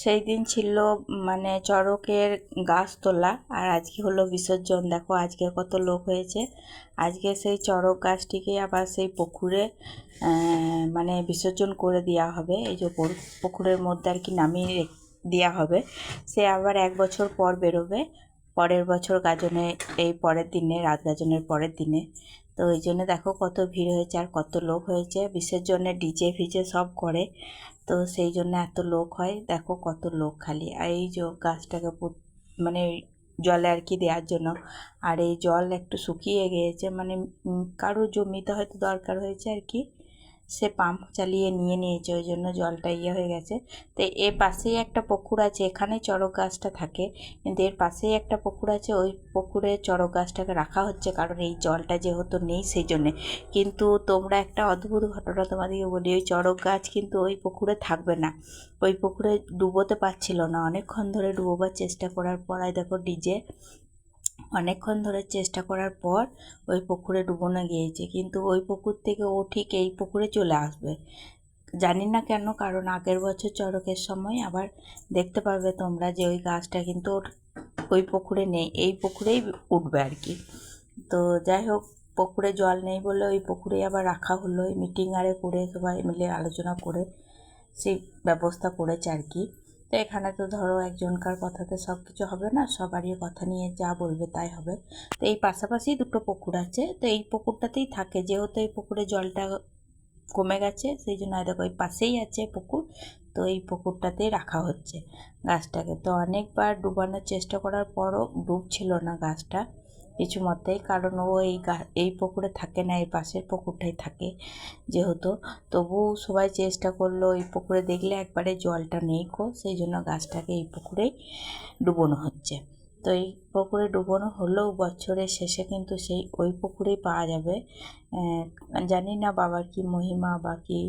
সেই দিন ছিল মানে চড়কের গাছ তোলা, আর আজকে হলো বিসর্জন। দেখো আজকে কত লোক হয়েছে। আজকে সেই চড়ক গাছটিকে আবার সেই পুকুরে মানে বিসর্জন করে দেওয়া হবে। এই যে পুকুরের মধ্যে আর কি নামিয়ে দেওয়া হবে। সে আবার 1 বছর পর বেরোবে, পরের বছর গাজনে, এই পরের দিনে, রাত গাজনের পরের দিনে। তো ওই জন্য দেখো কত ভিড় হয়েছে আর কত লোক হয়েছে। বিসর্জনে ডিজে ফিজে সব করে, তো সেই জন্য এত লোক হয়। দেখো কত লোক খালি। আর এই যে গাছটাকে মানে জলে আর কি দেওয়ার জন্য। আর এই জল একটু শুকিয়ে গিয়েছে, মানে কারোর জমিতে হয়তো দরকার হয়েছে আর কি, সে পাম্প চালিয়ে নিয়েছে, ওই জন্য জলটা হয়ে গেছে। তো এর পাশেই একটা পুকুর আছে, এখানে চড়ক গাছটা থাকে, কিন্তু এর পাশেই একটা পুকুর আছে, ওই পুকুরে চড়ক গাছটাকে রাখা হচ্ছে, কারণ এই জলটা যেহেতু নেই সেই জন্যে। কিন্তু তোমরা একটা অদ্ভুত ঘটনা তোমাদেরকে বলি, ওই চড়ক গাছ কিন্তু ওই পুকুরে থাকবে না। ওই পুকুরে ডুবোতে পারছিল না, অনেকক্ষণ ধরে ডুবোবার চেষ্টা করার পর, দেখো ডিজে অনেকক্ষণ ধরে চেষ্টা করার পর ওই পুকুরে ডুবোনো গিয়েছে, কিন্তু ওই পুকুর থেকে ও ঠিক এই পুকুরে চলে আসবে। জানি না কেন, কারণ আগের বছর চড়কের সময় আবার দেখতে পাবে তোমরা যে ওই গাছটা কিন্তু ওই পুকুরে নেই, এই পুকুরেই উঠবে আর কি। তো যাই হোক, পুকুরে জল নেই বলে ওই পুকুরেই আবার রাখা হলো। ওই মিটিং আরে করে সবাই মিলে আলোচনা করে সেই ব্যবস্থা করেছে আর কি। তো এখানে তো ধরো একজনকার কথাতে সব কিছু হবে না, সবারই কথা নিয়ে যা বলবে তাই হবে। তো এই পাশাপাশি দুটো পুকুর আছে, তো এই পুকুরটাতেই থাকে, যেহেতু এই পুকুরে জলটা কমে গেছে সেই জন্য। দেখো ওই পাশেই আছে পুকুর, তো এই পুকুরটাতেই রাখা হচ্ছে গাছটাকে। তো অনেকবার ডুবানোর চেষ্টা করার পরও ডুবছিল না গাছটা কিছু মতেই, কারণ ও এই পুকুরে থাকে না, এই পাশের পুকুরটাই থাকে যেহেতু। তবু সবাই চেষ্টা করলো, এই পুকুরে দেখলে একবারে জলটা নেই সেই জন্য গাছটাকে এই পুকুরেই ডুবোনো হচ্ছে। তো এই পুকুরে ডুবোনো হলেও বছরের শেষে কিন্তু সেই ওই পুকুরেই পাওয়া যাবে। জানি না বাবার কি মহিমা বা কি,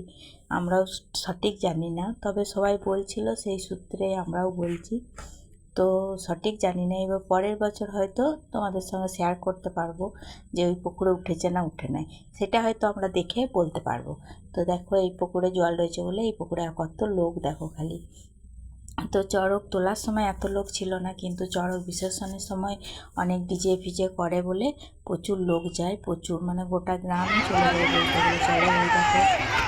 আমরাও সঠিক জানি না, তবে সবাই বলছিল সেই সূত্রে আমরাও বলছি। তো সঠিক জানি না, এবার পরের বছর হয়তো তোমাদের সঙ্গে শেয়ার করতে পারবো যে ওই পুকুরে উঠেছে না উঠে নাই, সেটা হয়তো আমরা দেখে বলতে পারবো। তো দেখো এই পুকুরে জল রয়েছে বলে এই পুকুরে কত লোক দেখো খালি। তো চড়ক তোলার সময় এত লোক ছিল না, কিন্তু চড়ক বিসর্জনের সময় অনেক ডিজে ফিজে করে বলে প্রচুর লোক যায়, প্রচুর, মানে গোটা গ্রামই চলে যায় বলতে গেলে। চড়ক ওই দেখো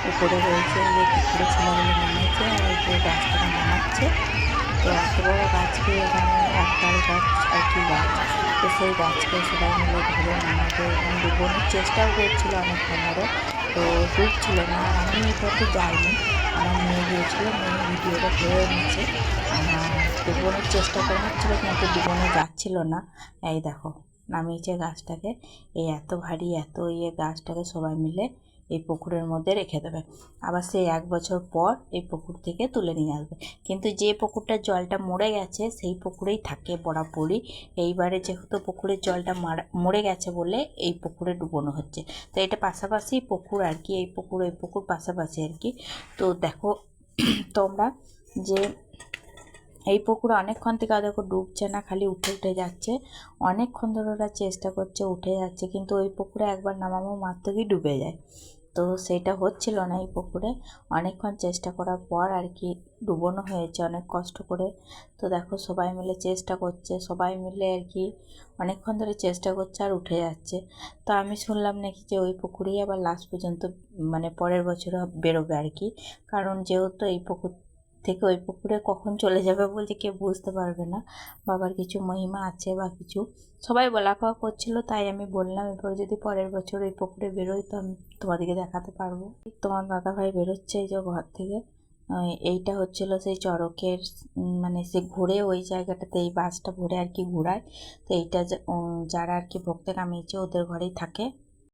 উপরে রয়েছে, যে পুকুরে ছেলেগুলো নামাচ্ছে আর ওই যে গাছটাকে নামাচ্ছে। তো এত বড় গাছকে এখানে একটাল গাছ আর কি গাছ, তো সেই গাছকে সবাই মিলে ধরে নামাবে এবং ডুবোনোর চেষ্টাও করছিল অনেকক্ষণ ধরে। তো ডুবছিল না, আর আমি এটাতে যাইনি, আমার মেয়ে গিয়েছিলো, মেয়ে ভিডিওটা ধরে নিচ্ছে। ডুবোনোর চেষ্টা করা হচ্ছিলো কিন্তু ডুবোনো যাচ্ছিল না। এই দেখো নামিয়েছে গাছটাকে, এই এত ভারী এত গাছটাকে সবাই মিলে এই পুকুরের মধ্যে রেখে দেবে। আবার সেই 1 বছর পর এই পুকুর থেকে তুলে নিয়ে আসবে, কিন্তু যে পুকুরটার জলটা মরে গেছে সেই পুকুরেই থাকে বরাবরই। এইবারে যেহেতু পুকুরের জলটা মরে গেছে বলে এই পুকুরে ডুবোনো হচ্ছে। তো এটা পাশাপাশি পুকুর আর কি, এই পুকুর ওই পুকুর পাশাপাশি আর কি। তো দেখো তোমরা যে এই পুকুরে অনেকক্ষণ থেকে দেখো ডুবছে না, খালি উঠে উঠে যাচ্ছে। অনেকক্ষণ ধরে ওরা চেষ্টা করছে, উঠে যাচ্ছে, কিন্তু ওই পুকুরে একবার নামাবো মাত্রই ডুবে যায়। তো সেটা হচ্ছিল না এই পুকুরে। অনেকক্ষণ চেষ্টা করার পর আর কি ডুবোনো হয়েছে অনেক কষ্ট করে। তো দেখো সবাই মিলে চেষ্টা করছে, সবাই মিলে আর কি অনেকক্ষণ ধরে চেষ্টা করছে আর উঠে যাচ্ছে। তো আমি শুনলাম নাকি যে ওই পুকুরেই আবার লাস্ট পর্যন্ত মানে পরের বছর বেরোবে আর কি, কারণ যেহেতু এই পুকুর থেকে ওই পুকুরে কখন চলে যাবে বলছে কেউ বুঝতে পারবে না। বাবার কিছু মহিমা আছে বা কিছু, সবাই বলাকওয়া করছিল, তাই আমি বললাম এরপরে যদি পরের বছর ওই পুকুরে বেরোই তো আমি তোমাদেরকে দেখাতে পারবো। তোমার দাদাভাই বেরোচ্ছে এই যে ঘর থেকে। এইটা হচ্ছিল সেই চড়কের মানে সে ঘুরে ওই জায়গাটাতে এই বাসটা ঘুরে আর কি ঘোরায়। তো এইটা যারা আর কি ভক্তে কামিয়েছে ওদের ঘরেই থাকে।